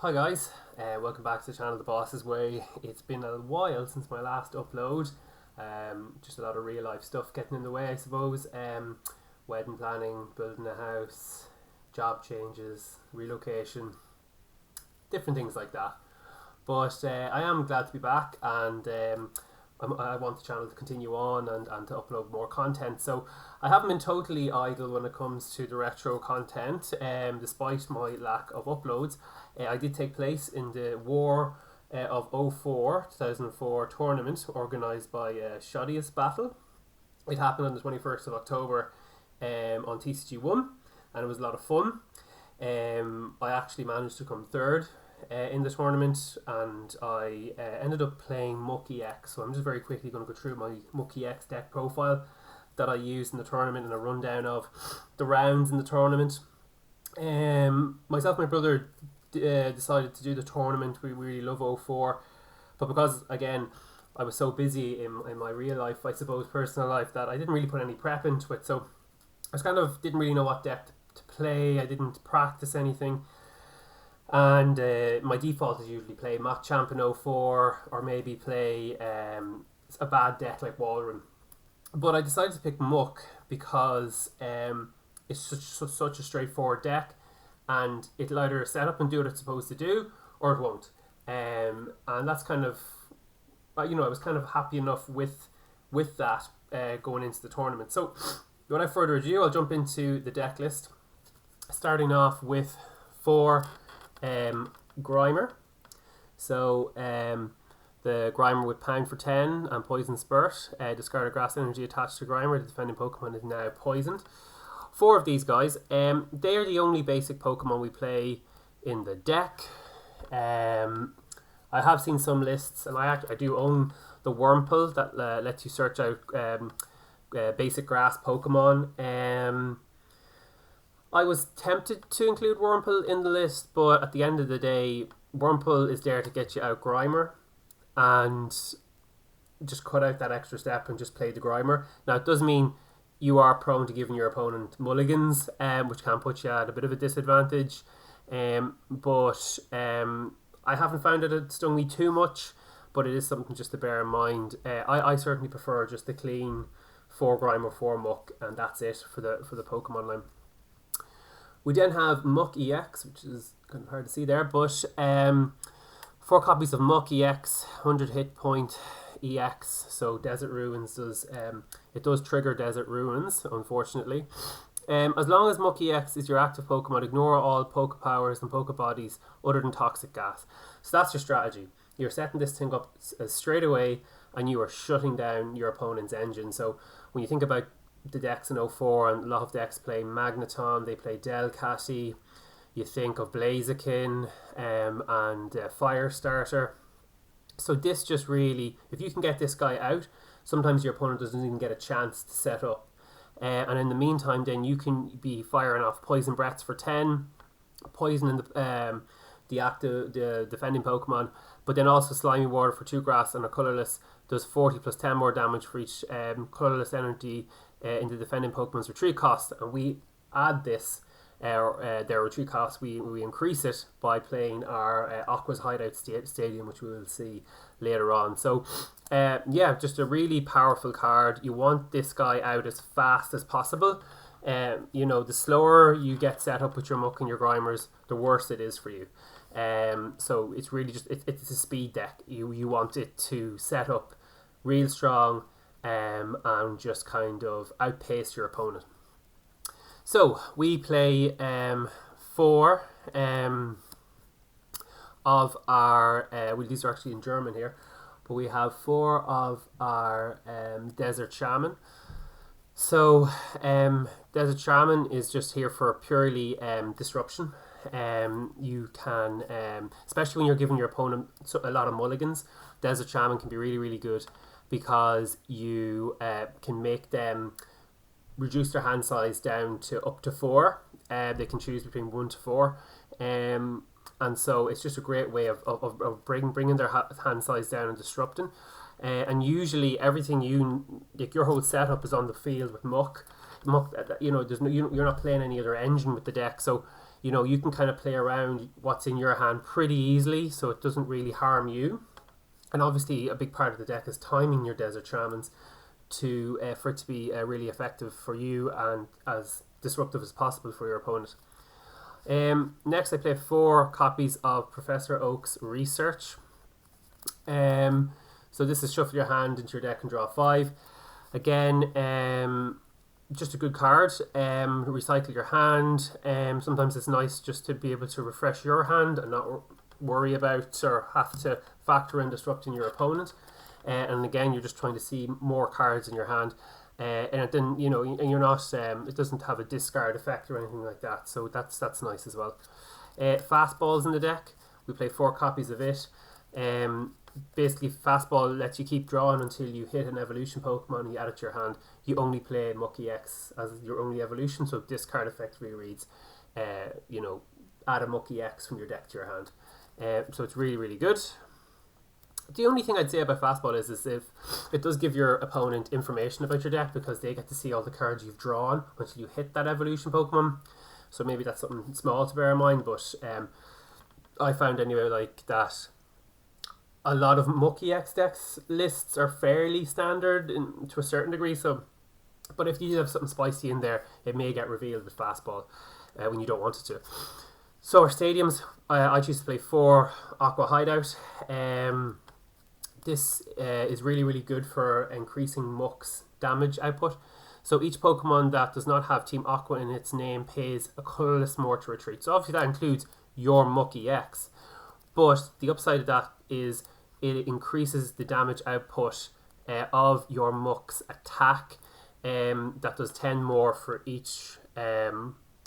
Hi guys, welcome back to the channel The Boss's Way. It's been a while since my last upload. Just a lot of real life stuff getting in the way, I suppose. Wedding planning, building a house, job changes, relocation, different things like that. But I am glad to be back, and I want the channel to continue on and to upload more content. So I haven't been totally idle when it comes to the retro content, despite my lack of uploads. I did take place in the War of 2004 tournament organised by Shoddy's Battle. It happened on the 21st of October on TCG1, and it was a lot of fun. I actually managed to come third in the tournament, and I ended up playing Muck EX. So I'm just very quickly going to go through my Muck EX deck profile that I used in the tournament and a rundown of the rounds in the tournament. Myself and my brother decided to do the tournament. We really love 04, but because again I was so busy in my real life, I suppose personal life, that I didn't really put any prep into it. So I just kind of didn't really know what deck to play. I didn't practice anything. And my default is usually play Machamp in 04, or maybe play a bad deck like Walrein. But I decided to pick Muck because it's such a straightforward deck, and it'll either set up and do what it's supposed to do, or it won't. And that's kind of, I was kind of happy enough with that going into the tournament. So without further ado, I'll jump into the deck list, starting off with 4 Grimer. So the Grimer with Pound for 10 and Poison Spurt. Discard a grass energy attached to Grimer. The defending Pokemon is now poisoned. 4 of these guys. They are the only basic Pokemon we play in the deck. I have seen some lists, and I do own the Wurmple that lets you search out basic grass Pokemon. I was tempted to include Wurmple in the list, but at the end of the day, Wurmple is there to get you out Grimer, and just cut out that extra step and just play the Grimer. Now, it does mean you are prone to giving your opponent mulligans, which can put you at a bit of a disadvantage. But I haven't found it stung me too much, but it is something just to bear in mind. I certainly prefer just the clean 4 Grimer, 4 Muck, and that's it for the Pokemon line. We then have Muck EX, which is kind of hard to see there, but 4 copies of Muck EX, 100 hit point EX. So Desert Ruins does trigger Desert Ruins, unfortunately. As long as Muck EX is your active Pokemon, ignore all Poke Powers and Poke Bodies other than Toxic Gas. So that's your strategy. You're setting this thing up straight away, and you are shutting down your opponent's engine. So when you think about the decks in 04, and a lot of decks play Magneton, they play Delcatty, you think of Blaziken and Firestarter. So this just really, if you can get this guy out, sometimes your opponent doesn't even get a chance to set up. And in the meantime, then you can be firing off Poison Breaths for 10, poisoning the defending Pokemon, but then also Slimy Water for 2 grass and a colorless does 40 plus 10 more damage for each colorless energy into defending Pokemon's retreat cost. And we add this, their retreat cost, we increase it by playing our Aqua's Hideout Stadium, which we will see later on. So yeah, just a really powerful card. You want this guy out as fast as possible. The slower you get set up with your Muck and your Grimers, the worse it is for you. So it's really just it's a speed deck. You want it to set up real strong and just kind of outpace your opponent. So we play 4 of our well, these are actually in German here, but we have 4 of our Desert Shaman. So Desert Shaman is just here for purely disruption. You can, especially when you're giving your opponent a lot of mulligans, Desert Shaman can be really, really good, because you can make them reduce their hand size down to up to 4. They can choose between 1 to 4. And so it's just a great way of bringing their hand size down and disrupting. And usually everything your whole setup is on the field with Muck. You're not playing any other engine with the deck, so you can kind of play around what's in your hand pretty easily, so it doesn't really harm you. And obviously, a big part of the deck is timing your Desert Shamans to for it to be really effective for you and as disruptive as possible for your opponent. Next, I play 4 copies of Professor Oak's Research. So this is shuffle your hand into your deck and draw 5. Again, just a good card. Recycle your hand. Sometimes it's nice just to be able to refresh your hand and not worry about or have to factor in disrupting your opponent. And again, you're just trying to see more cards in your hand. And then, and you're not, it doesn't have a discard effect or anything like that. So that's nice as well. Fastballs in the deck. We play 4 copies of it. Basically, Fastball lets you keep drawing until you hit an evolution Pokemon and you add it to your hand. You only play Mucky X as your only evolution, so discard effect rereads, add a Mucky X from your deck to your hand. So it's really, really good. The only thing I'd say about Fastball is if it does give your opponent information about your deck, because they get to see all the cards you've drawn until you hit that evolution Pokemon. So maybe that's something small to bear in mind, but I found anyway like that a lot of Mucky X decks lists are fairly standard to a certain degree. So, but if you have something spicy in there, it may get revealed with Fastball when you don't want it to. So our stadiums, I choose to play 4 Aqua Hideout. This is really, really good for increasing Muck's damage output. So each Pokemon that does not have Team Aqua in its name pays a colorless more to retreat. So obviously that includes your Mucky X. But the upside of that is it increases the damage output of your Muck's attack. That does 10 more for each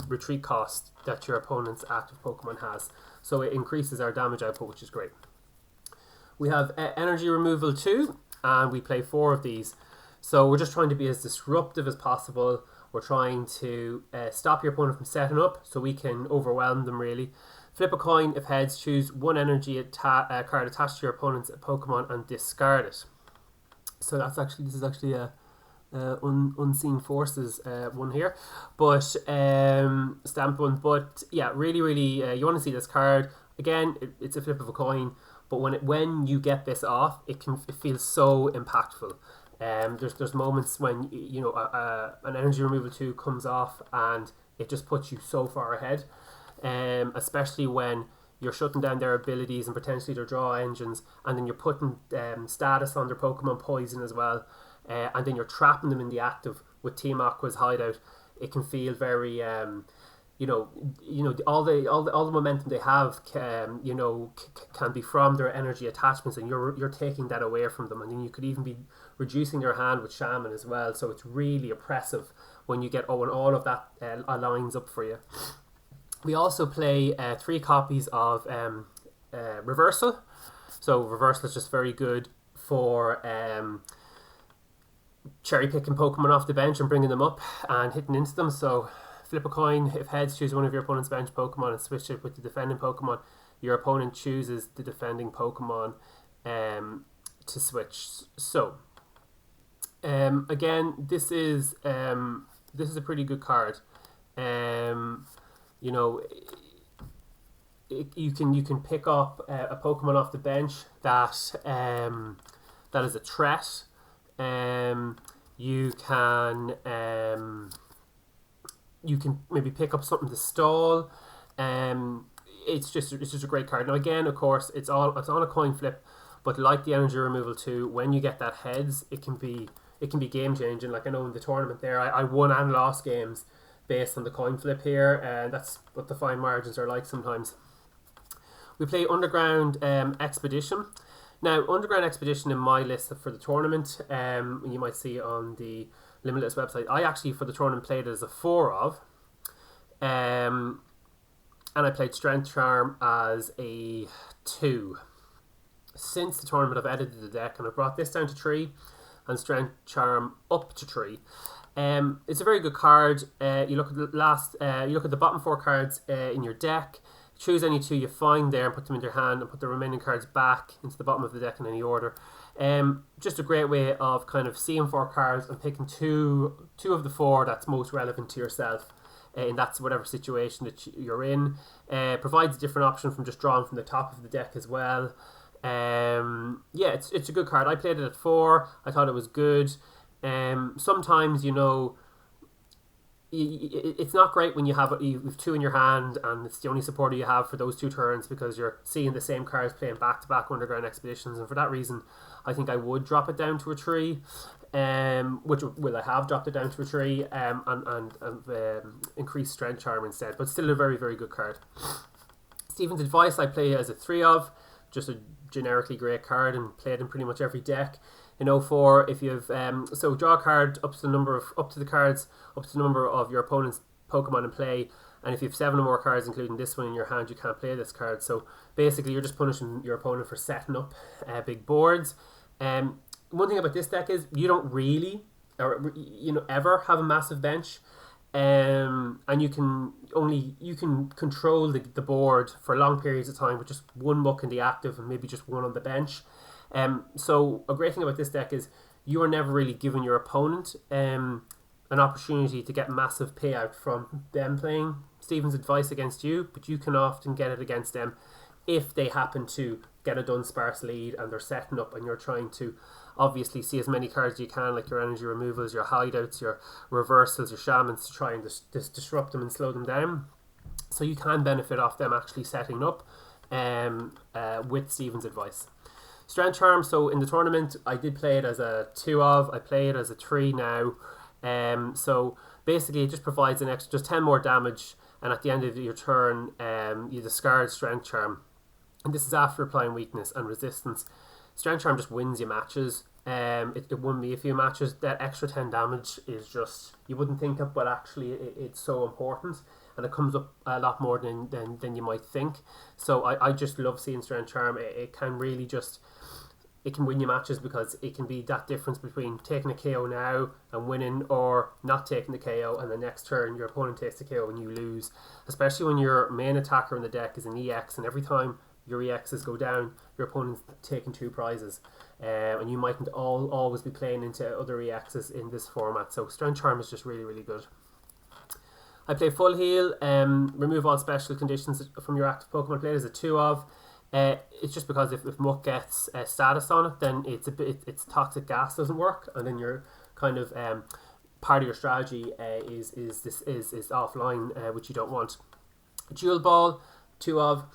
retreat cost that your opponent's active Pokemon has. So it increases our damage output, which is great. We have Energy Removal 2, and we play 4 of these. So we're just trying to be as disruptive as possible. We're trying to stop your opponent from setting up so we can overwhelm them, really. Flip a coin. If heads, choose 1 energy card attached to your opponent's Pokemon and discard it. So this is actually a Unseen Forces one here, but stamped one. But yeah, really, really, you want to see this card again. It's a flip of a coin, but when you get this off, it feels so impactful. There's moments when an Energy Removal 2 comes off and it just puts you so far ahead. Especially when you're shutting down their abilities and potentially their draw engines, and then you're putting status on their Pokemon Poison as well, and then you're trapping them in the active with Team Aqua's Hideout. It can feel very, all the momentum they have, can be from their energy attachments, and you're taking that away from them, and then you could even be reducing your hand with Shaman as well. So it's really oppressive when you get when all of that lines up for you. We also play 3 copies of Reversal. So Reversal is just very good for cherry picking Pokemon off the bench and bringing them up and hitting into them. So flip a coin. If heads, choose one of your opponent's bench Pokemon and switch it with the defending Pokemon. Your opponent chooses the defending Pokemon to switch. So again, this is a pretty good card. You can pick up a Pokemon off the bench that is a threat. You can maybe pick up something to stall. It's just a great card. Now again, of course, it's on a coin flip, but like the Energy Removal 2, when you get that heads, it can be game changing. Like I know in the tournament there, I won and lost games based on the coin flip here, and that's what the fine margins are like sometimes. We play Underground Expedition. Now, Underground Expedition in my list for the tournament, you might see on the Limitless website, I actually for the tournament played it as a 4 of, and I played Strength Charm as a 2. Since the tournament, I've edited the deck and I brought this down to 3 and Strength Charm up to 3. It's a very good card. You look at the bottom 4 cards in your deck. Choose any 2 you find there and put them in your hand, and put the remaining cards back into the bottom of the deck in any order. Just a great way of kind of seeing 4 cards and picking two of the 4 that's most relevant to yourself. in that whatever situation that you're in. Provides a different option from just drawing from the top of the deck as well. Yeah, it's a good card. I played it at 4. I thought it was good. Sometimes, you know, it's not great when you have 2 in your hand and it's the only supporter you have for those 2 turns, because you're seeing the same cards playing back to back underground expeditions, and for that reason I think I would drop it down to a 3, which I have dropped it down to a 3, and increase Strength Charm instead, but still a very, very good card. Stephen's Advice I play as a 3 of, just a generically great card and played in pretty much every deck. In 04, if you've so draw a card up to the number of your opponent's Pokemon in play, and if you have 7 or more cards, including this one in your hand, you can't play this card. So basically, you're just punishing your opponent for setting up big boards. One thing about this deck is you don't really, or ever have a massive bench, and you can control the board for long periods of time with just 1 muck in the active and maybe just 1 on the bench. So a great thing about this deck is you are never really giving your opponent an opportunity to get massive payout from them playing Stephen's Advice against you, but you can often get it against them if they happen to get a Dunsparce lead and they're setting up, and you're trying to obviously see as many cards as you can, like your energy removals, your hideouts, your reversals, your shamans, to try and disrupt them and slow them down. So you can benefit off them actually setting up with Stephen's Advice. Strength Charm, so in the tournament I did play it as a 2 of, I play it as a 3 now. So basically it just provides an extra, just 10 more damage, and at the end of your turn you discard Strength Charm, and this is after applying weakness and resistance. Strength Charm just wins you matches. It won me a few matches. That extra 10 damage is just, you wouldn't think of, but actually it's so important, and it comes up a lot more than you might think. So I just love seeing Strength Charm. It can really just, it can win you matches, because it can be that difference between taking a KO now and winning, or not taking the KO and the next turn your opponent takes the KO and you lose. Especially when your main attacker in the deck is an EX, and every time your EXs go down, your opponent's taking 2 prizes, and you mightn't always be playing into other EXs in this format. So Strength Charm is just really, really good. I play Full Heal. Remove all special conditions from your active Pokemon. Played as a 2 of. It's just because if Muck gets status on it, then it's Toxic Gas doesn't work, and then you're kind of part of your strategy is offline, which you don't want. Dual Ball, 2 of.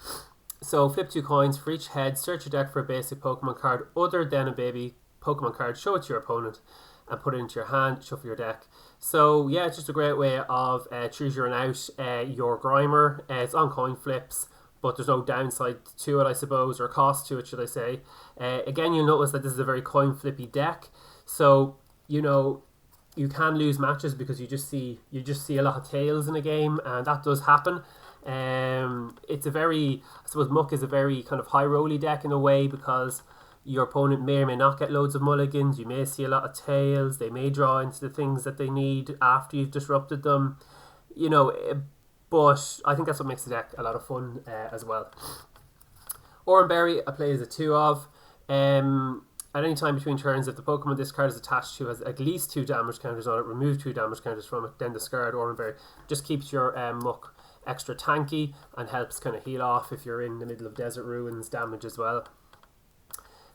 So flip 2 coins for each head. Search your deck for a basic Pokemon card other than a baby Pokemon card. Show it to your opponent and put it into your hand. Shuffle your deck. So yeah, it's just a great way of choose your own out. Your Grimer. It's on coin flips, but there's no downside to it, I suppose, or cost to it, should I say. Again, you'll notice that this is a very coin flippy deck. So you can lose matches because you just see a lot of tails in a game, and that does happen. It's a very, I suppose Muck is a very kind of high rolly deck in a way, because your opponent may or may not get loads of mulligans. You may see a lot of tails. They may draw into the things that they need after you've disrupted them, but I think that's what makes the deck a lot of fun as well. Oranberry I play as a 2 of. At any time between turns, if the Pokemon this card is attached to has at least 2 damage counters on it, remove 2 damage counters from it, then discard Oranberry. Just keeps your Muck extra tanky and helps kind of heal off if you're in the middle of Desert Ruins damage as well.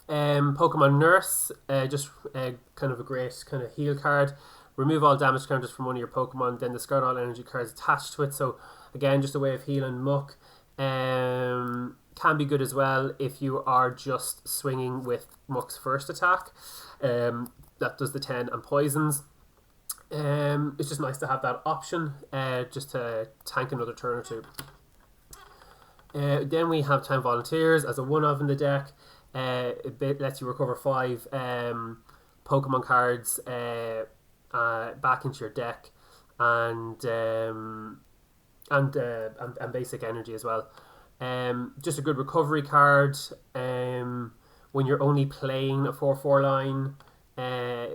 Pokemon Nurse, just kind of a great kind of heal card. Remove all damage counters from one of your Pokemon, then discard all energy cards attached to it. So again, just a way of healing Muck. Can be good as well if you are just swinging with Muck's first attack. That does the 10 and poisons. It's just nice to have that option, just to tank another turn or 2. Then we have Time Volunteers as a 1 of in the deck. It lets you recover 5 Pokemon cards back into your deck, and basic energy as well. Just a good recovery card. When you're only playing a 4/4 line,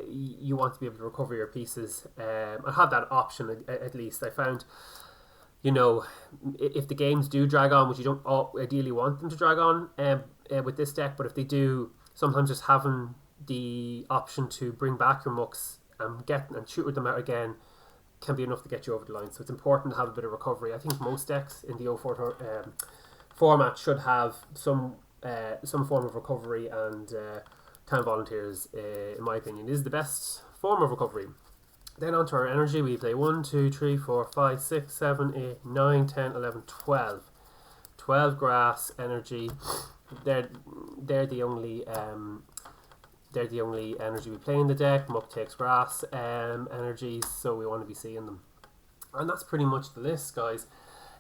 you want to be able to recover your pieces. I have that option at least. I found, if the games do drag on, which you don't ideally want them to drag on with this deck, but if they do, sometimes just having the option to bring back your Mucks and shoot with them out again can be enough to get you over the line. So it's important to have a bit of recovery. I think most decks in the O4 format should have some form of recovery, and Town Volunteers, in my opinion, is the best form of recovery. Then onto our energy, we play 1, 2, 3, 4, 5, 6, 7, 8, 9, 10, 11, 12. 12 grass energy. They're the only energy we play in the deck. Muck takes grass energies, so we want to be seeing them. And that's pretty much the list, guys.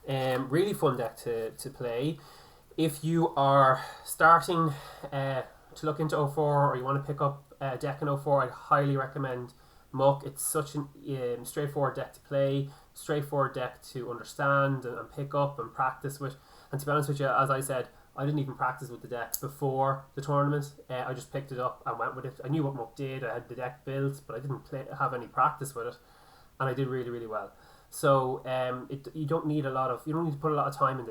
Really fun deck to play. If you are starting to look into O4, or you want to pick up a deck in O4, I'd highly recommend Muck. It's such a straightforward deck to play, straightforward deck to understand and pick up and practice with. And to be honest with you, as I said, I didn't even practice with the deck before the tournament. I just picked it up and went with it. I knew what Muck did. I had the deck built, but I didn't have any practice with it, and I did really, really well. So you don't need to put a lot of time into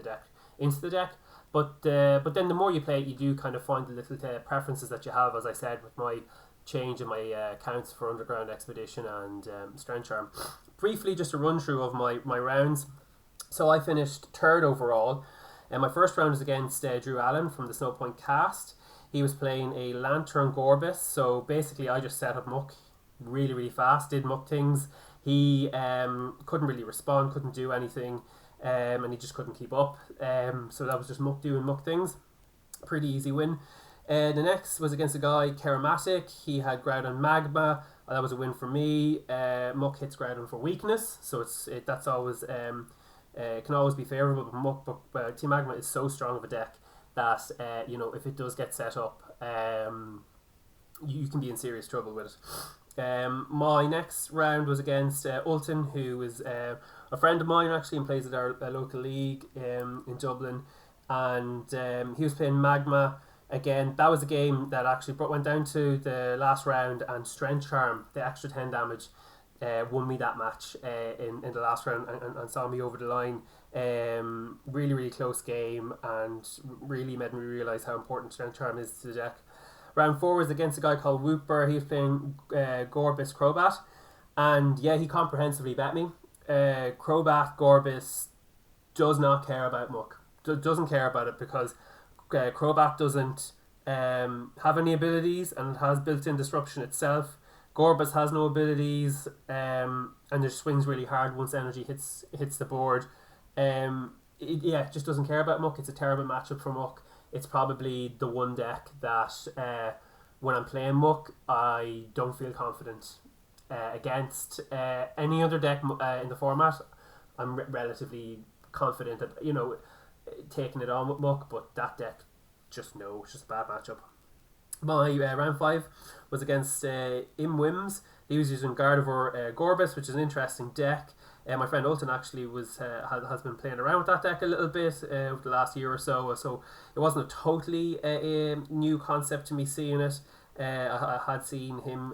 the deck. But then the more you play it, you do kind of find the little preferences that you have. As I said, with my change in my counts for Underground Expedition and Strength Charm. Briefly, just a run through of my rounds. So I finished third overall. And my first round was against Drew Allen from the Snowpoint cast. He was playing a Lantern Gorbis, so basically I just set up Muck really, really fast, did Muck things. He couldn't really respond, couldn't do anything, and he just couldn't keep up. So that was just Muck doing Muck things. Pretty easy win. The next was against a guy, Keramatic. He had Groudon Magma. That was a win for me. Muck hits Groudon for weakness, so that's always... it can always be favourable, but Muck, Team Magma is so strong of a deck that if it does get set up, you can be in serious trouble with it. My next round was against Ulton, who is a friend of mine actually and plays at our local league in Dublin, and he was playing Magma. Again, that was a game that actually went down to the last round, and Strength Charm, the extra 10 damage, won me that match in the last round and saw me over the line. Really, really close game, and really made me realise how important Strength Charm is to the deck. Round 4 was against a guy called Wooper. He was playing Gorbis Crobat, and yeah, he comprehensively bet me. Crobat Gorbis does not care about Muck. Doesn't care about it because Crobat doesn't have any abilities and has built-in disruption itself. Gorbis has no abilities, and just swings really hard once energy hits the board. It just doesn't care about Muck. It's a terrible matchup for Muck. It's probably the one deck that when I'm playing Muck, I don't feel confident against. Any other deck in the format, I'm relatively confident that taking it on with Muck, but that deck, it's just a bad matchup. My round 5 was against Imwims. He was using Gardevoir Gorbis, which is an interesting deck. My friend Ulton actually has been playing around with that deck a little bit over the last year or so. So it wasn't a totally new concept to me seeing it. I had seen him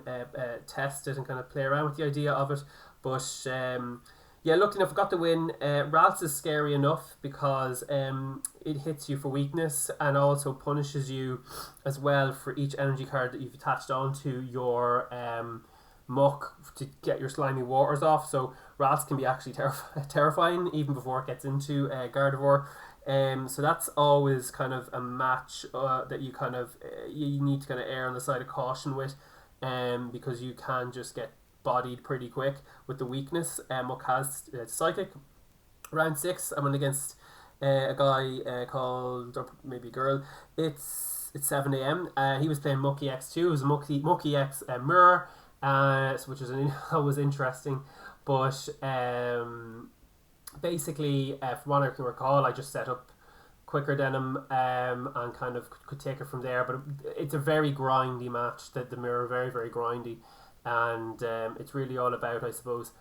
test it and kind of play around with the idea of it. But lucky enough, I got the win. Ralts is scary enough because it hits you for weakness and also punishes you as well for each energy card that you've attached onto your Muck to get your slimy waters off. So Ralts can be actually terrifying even before it gets into Gardevoir. So that's always kind of a match that you kind of you need to kind of err on the side of caution with, because you can just get bodied pretty quick with the weakness. Muck has Psychic. Round 6, I went against a guy called, or maybe a girl. It's 7 a.m. He was playing Mucky X2. It was a Mucky X Mirror, which was interesting. But basically, from what I can recall, I just set up quicker than him and kind of could take it from there. But it's a very grindy match. The Mirror, very, very grindy. And it's really all about, I suppose,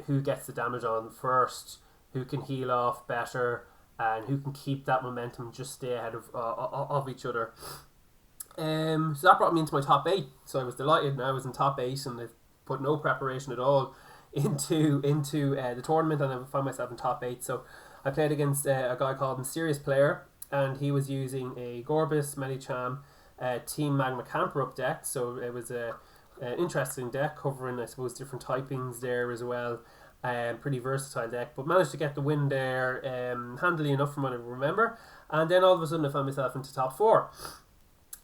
who gets the damage on first, who can heal off better, and who can keep that momentum, just stay ahead of each other. So that brought me into my top 8. So I was delighted, and I was in top 8, and I've put no preparation at all into the tournament, and I found myself in top 8. So I played against a guy called Mysterious Player, and he was using a Gorbis, Medicham, Team Magma Camper up deck. So it was a interesting deck, covering I suppose different typings there as well. Pretty versatile deck, but managed to get the win there handily enough from what I remember. And then all of a sudden I found myself into top 4.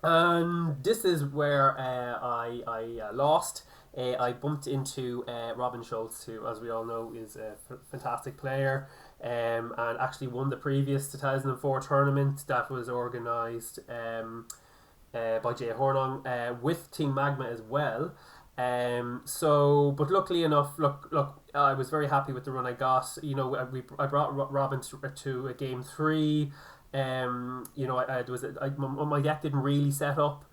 And this is where I lost. I bumped into Robin Schultz, who, as we all know, is a fantastic player, and actually won the previous 2004 tournament that was organised by Jay Hornung with Team Magma as well. But luckily enough, look, I was very happy with the run I got. You know, I brought Robin to a game 3. My deck didn't really set up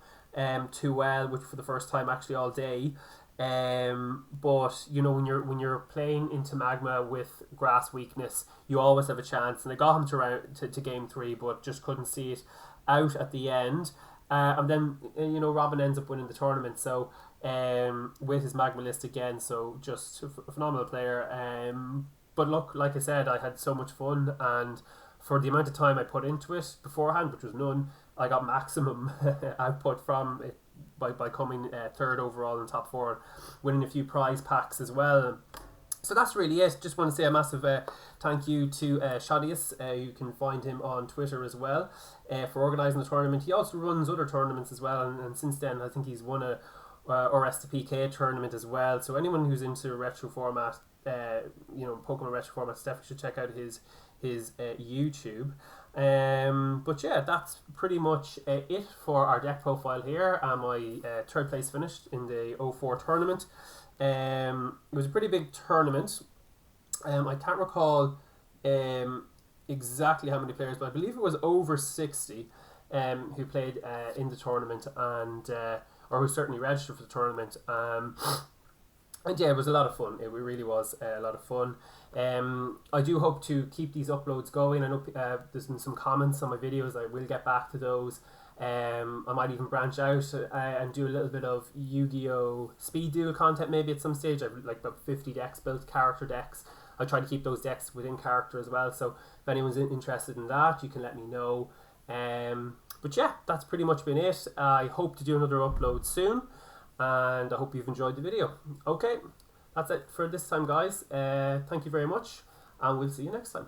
too well, which for the first time actually all day. But you know, when you're playing into Magma with grass weakness, you always have a chance. And I got him to game 3, but just couldn't see it out at the end. And then Robin ends up winning the tournament. So with his Magma list again, so just a phenomenal player. But look, like I said, I had so much fun, and for the amount of time I put into it beforehand, which was none, I got maximum output from it by coming 3rd overall in top 4, winning a few prize packs as well. So that's really it. Just want to say a massive thank you to Shadius. You can find him on Twitter as well for organising the tournament. He also runs other tournaments as well, and since then I think he's won a RSTPK tournament as well. So anyone who's into retro format, Pokemon retro formats, definitely should check out his YouTube. But yeah, that's pretty much it for our deck profile here. My 3rd place finished in the 04 tournament. It was a pretty big tournament. I can't recall exactly how many players, but I believe it was over 60 who played in the tournament, and or who certainly registered for the tournament. And yeah, it was a lot of fun. It really was a lot of fun. I do hope to keep these uploads going. I know there's been some comments on my videos. I will get back to those. I might even branch out and do a little bit of Yu-Gi-Oh! Speed Duel content maybe at some stage. I've like about 50 decks built, character decks. I try to keep those decks within character as well. So if anyone's interested in that, you can let me know. But yeah, that's pretty much been it. I hope to do another upload soon, and I hope you've enjoyed the video. Okay, that's it for this time, guys. Thank you very much, and we'll see you next time.